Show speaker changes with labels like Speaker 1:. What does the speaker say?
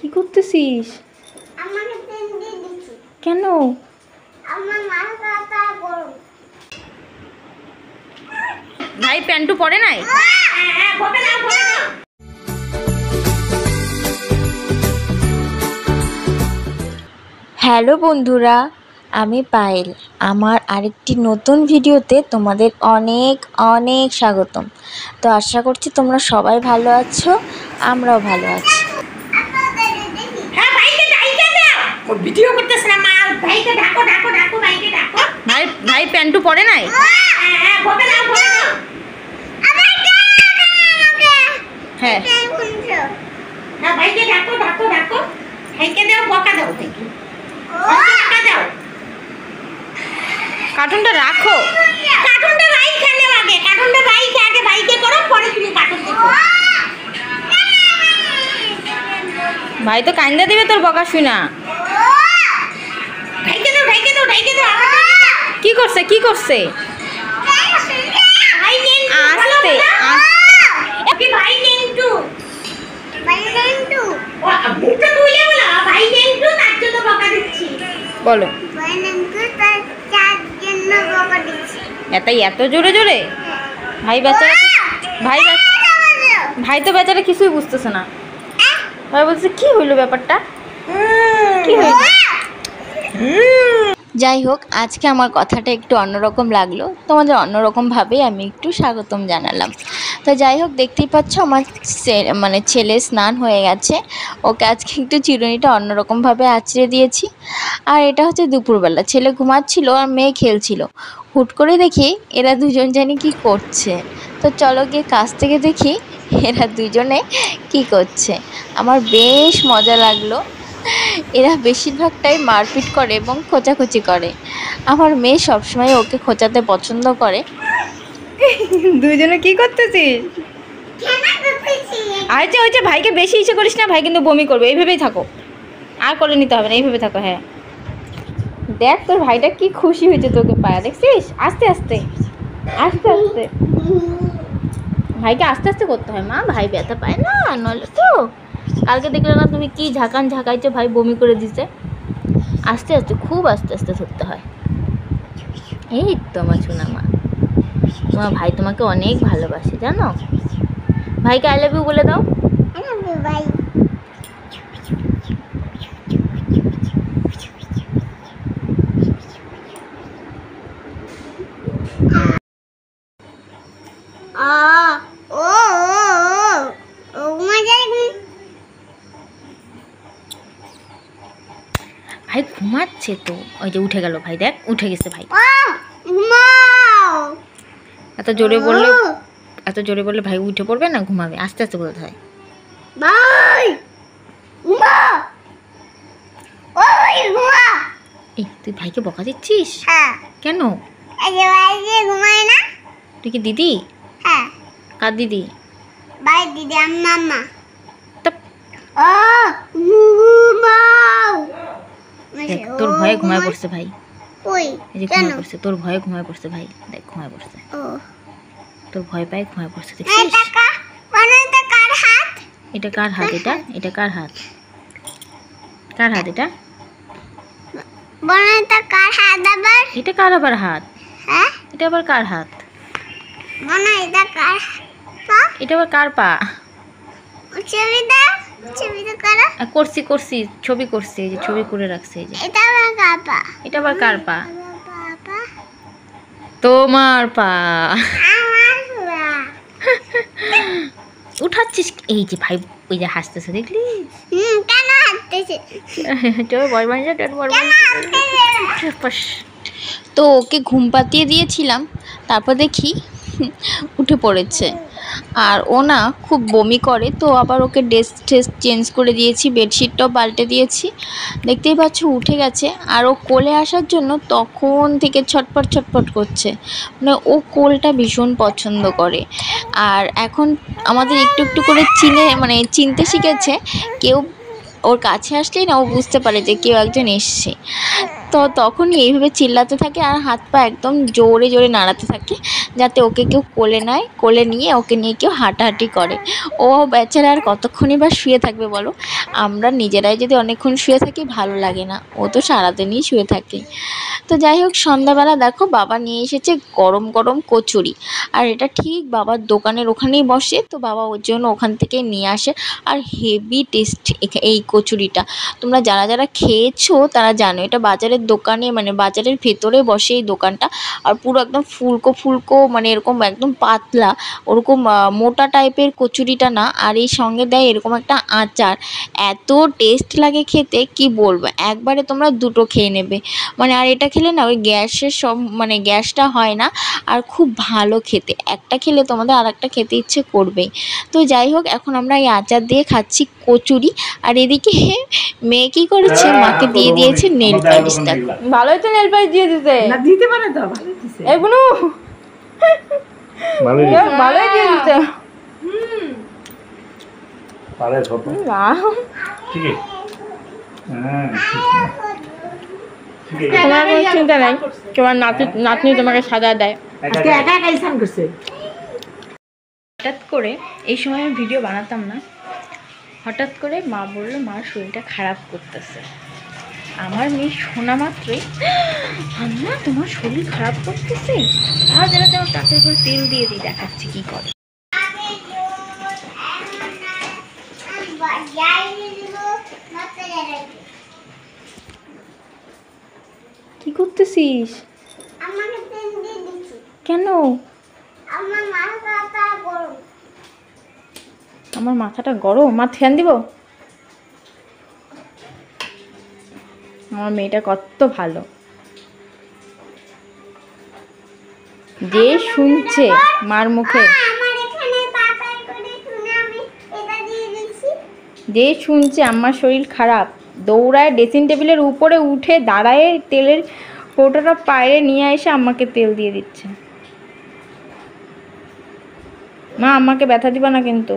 Speaker 1: কি করতেছিস?
Speaker 2: আমাকে পেন দিয়ে দিচ্ছি।
Speaker 1: কেন?
Speaker 2: আমার মাথাটা গরম।
Speaker 1: ভাই প্যান্টু পরে নাই? হ্যালো বন্ধুরা, আমি পায়েল। আমার আরেকটি নতুন ভিডিওতে তোমাদের অনেক অনেক স্বাগতম। তো আশা করছি তোমরা সবাই ভালো আছো, আমরাও ভালো আছি।
Speaker 3: ভিডিও করতেছ না মা, ভাইকে ডাকো ডাকো ডাকো, ভাইকে ডাকো।
Speaker 1: ভাই প্যান্টু পরে নাই?
Speaker 3: বকে দাও বকে দাও।
Speaker 1: হ্যাঁ
Speaker 3: হ্যাঁ, ভাইকে ডাকো ডাকো ডাকো, ভাইকে দাও, বকা দাও দেখি। বকা দাও।
Speaker 1: কার্টুনটা রাখো।
Speaker 3: কার্টুনটা ভাই খেলে আগে, কার্টুনটা আগে ভাইকে করো, পরে তুমি কার্টুন দেখো।
Speaker 1: ভাই তো কান্দা দিবে তোর বকা শুনা।
Speaker 3: ভাইকে দাও ভাইকে দাও ভাইকে দাও।
Speaker 1: কি করছে কি করছে?
Speaker 3: ভাই নেন
Speaker 1: আস্তে
Speaker 3: ওকে, ভাই নেন টু।
Speaker 2: ভাই নেন্টু।
Speaker 3: ও বুকটা তুলে বলা, ভাই নেন টু, তার জন্য বকা দিচ্ছি।
Speaker 1: বলো।
Speaker 2: ভাই নেন্টু তার চার জন্য বকা দিচ্ছি।
Speaker 1: এত জোরে জোরে? ভাই বেচারা ভাই তো বেচারা কিছুই বুঝতেছে না। ভাই বলছে কি হইলো ব্যাপারটা, কি হইলো? যাই হোক, আজকে আমার কথাটা একটু অন্যরকম লাগলো, তোমাদের অন্যরকমভাবেই আমি একটু স্বাগতম জানালাম। তো যাই হোক, দেখতেই পাচ্ছ আমার ছেলে স্নান হয়ে গেছে। ওকে আজকে একটু চিরুনিটা অন্যরকমভাবে আঁচড়ে দিয়েছি। আর এটা হচ্ছে দুপুরবেলা, ছেলে ঘুমাচ্ছিল আর মেয়ে খেলছিল। হুট করে দেখি এরা দুজন জানি কি করছে। তো চলো গিয়ে কাছ থেকে দেখি এরা দুজনে কি করছে। আমার বেশ মজা লাগলো। এরা বেশিরভাগটাই মারপিট করে এবং খোঁচাখুচি করে। আমার মেয়ে সবসময় ওকে খোঁচাতে পছন্দ করে। দুইজনে কি করতেছিস? আচ্ছা ওই যে ভাইকে বেশি ইচ্ছে করিস না, ভাই কিন্তু বমি করবে। এইভাবেই থাকো, আর করে নিতে হবে না, এইভাবে থাকো। হ্যাঁ দেখ তোর ভাইটা কি খুশি হয়েছে তোকে পায়া, দেখছিস? আস্তে আস্তে আস্তে আস্তে ভাইকে আস্তে আস্তে করতে হয় মা, ভাই ব্যথা পায় না নলে তো। কালকে দেখলে না তুমি কি ঝাঁকাইছো, ভাই বমি করে দিছে। আস্তে আস্তে, খুব আস্তে আস্তে ধরতে হয়। এই তো আমার শোনা মা, তোমার ভাই তোমাকে অনেক ভালোবাসে জানো। ভাইকে আই লাভ ইউ বলে দাও।
Speaker 2: ভাই
Speaker 1: ভাই ঘুমাচ্ছে তো, ওই যে উঠে গেল ভাই, দেখ উঠে গেছে ভাই। এত জোরে বললে ভাই উঠে পড়বে না, ঘুমাবে। আস্তে আস্তে বলতে হয়। এই তুই ভাইকে বকা দিচ্ছিস কেন?
Speaker 2: ঘুমায় না।
Speaker 1: তুই কি দিদি?
Speaker 2: হ্যাঁ।
Speaker 1: কার দিদি?
Speaker 2: ভাই দিদি আর মামা।
Speaker 1: দেখ তোর ভয়ে ঘুমায় পড়ছে ভাই।
Speaker 2: ওই
Speaker 1: এই যে ঘুমায় পড়ছে, তোর ভয়ে ঘুমায় পড়ছে ভাই। দেখ ঘুমায় পড়ছে, তোর ভয় পায় ঘুমায় পড়ছে, দেখছিস?
Speaker 2: এটা কার হাত?
Speaker 1: এটা কার হাত? এটা কার হাত? কার হাত এটা?
Speaker 2: বনাটা কার হাত আবার?
Speaker 1: এটা কার আবার হাত?
Speaker 2: হ্যাঁ,
Speaker 1: এটা আবার কার হাত?
Speaker 2: বনা এটা কার পা?
Speaker 1: এটা আবার কার পা?
Speaker 2: ছবিটা করো।
Speaker 1: করছি ছবি করছি, এই যে ছবি করে রাখছে। এই যে
Speaker 2: এটা আবার কার পা?
Speaker 1: এটা আবার কার পা?
Speaker 2: বাবা,
Speaker 1: তোমার পা।
Speaker 2: আমার পা।
Speaker 1: উঠাচ্ছিস? এই যে ভাই ওই যে হাসতেছে, দেখলি?
Speaker 2: কেন হাঁটতেছে?
Speaker 1: তোর ভয় বানিয়ে তো ওকে ঘুম পাতিয়ে দিয়েছিলাম, তারপর দেখি উঠে পড়েছে। আর ও না খুব বমি করে, তো আবার ওকে ড্রেস চেঞ্জ করে দিয়েছি, বেডশিটটাও পাল্টে দিয়েছি। দেখতেই পাচ্ছ উঠে গেছে। আর ও কোলে আসার জন্য তখন থেকে ছটপট করছে, মানে ও কোলটা ভীষণ পছন্দ করে। আর এখন আমাদের একটু একটু করে চিনতে শিখেছে। কেউ ওর কাছে আসলেই না ও বুঝতে পারে যে কেউ একজন এসছে। তো তখনই এইভাবে চিল্লাতে থাকে আর হাত পা একদম জোরে জোরে নাড়াতে থাকে, যাতে ওকে কেউ কোলে নেয়, কোলে নিয়ে ওকে নিয়ে কেউ হাঁটাহাঁটি করে। ও বেচারা আর কতক্ষণই বা শুয়ে থাকবে বলো? আমরা নিজেরাই যদি অনেকক্ষণ শুয়ে থাকি ভালো লাগে না, ও তো সারাদিনই শুয়ে থাকে। তো যাই হোক, সন্ধ্যাবেলা দেখো বাবা নিয়ে এসেছে গরম গরম কচুরি, আর এটা ঠিক বাবার দোকানের ওখানেই বসে, তো বাবা ওর জন্য ওখান থেকে নিয়ে আসে। আর হেভি টেস্ট এই কচুরিটা, তোমরা যারা যারা খেয়েছো তারা জানো, এটা বাজারের দোকানে মানে বাজারের ভেতরে বসে এই দোকানটা। আর পুরো একদম ফুলকো ফুলকো, মানে এরকম একদম পাতলা, ওরকম মোটা টাইপের কচুরিটা না। আর এই সঙ্গে দেয় এরকম একটা আচার, এত টেস্ট লাগে খেতে কি বলবো, একবারে তোমরা দুটো খেয়ে নেবে। মানে আর এটা খেলে না ওই গ্যাসের সব মানে গ্যাসটা হয় না, আর খুব ভালো খেতে, একটা খেলে তোমাদের আর একটা খেতে ইচ্ছে করবেই। তো যাই হোক, এখন আমরা এই আচার দিয়ে খাচ্ছি কচুরি। আর এদিকে মেয়ে কি করেছে, মাকে দিয়ে দিয়েছে নেল পালিশ। দেখো ভালোই তো নেল পালিশ দিয়ে দিতে,
Speaker 3: না দিতে পারে তো, ভালো দিছে।
Speaker 1: এই বুনু ভালোই দিয়ে দিতে।
Speaker 4: পারে ছোট ঠিক আছে। হ্যাঁ
Speaker 1: তোমার কোনো চিন্তা নাই, তোমার নাতনি তোমাকে সাজা দেয়।
Speaker 3: আজকে একা একাই স্নান করছে।
Speaker 1: হঠাৎ করে এই সময় আমি ভিডিও বানাতাম না, হঠাৎ করে মা বললো মার শরীরটা খারাপ করতেছে। আমার মেয়ে শোনা মাত্রই, আম্মা তোমার শরীর খারাপ করতেছে, আর যারা তেমন তাতে করে তেল দিয়ে দিই, দেখাচ্ছি কি করে। কি করতেছিস?
Speaker 2: আমাকে পেন দিয়ে দিচ্ছি।
Speaker 1: কেন?
Speaker 2: আমার মাথাটা গরম।
Speaker 1: আমার মাথাটা গরম, মা ফ্যান দিব? আমার মেয়েটা কত ভালো, যে শুনছে মার মুখে,
Speaker 2: আমার এখানে পাপাই করে শুনে আমি এটা দিয়ে দিচ্ছি।
Speaker 1: যে শুনছে আমার শরীর খারাপ, দৌড়ায় ড্রেসিং টেবিলের উপরে উঠে দাঁড়ায় তেলের কৌটোটা পায়ে নিয়ে এসে আমাকে তেল দিয়ে দিচ্ছে। মা আমাকে ব্যথা দিবা না কিন্তু।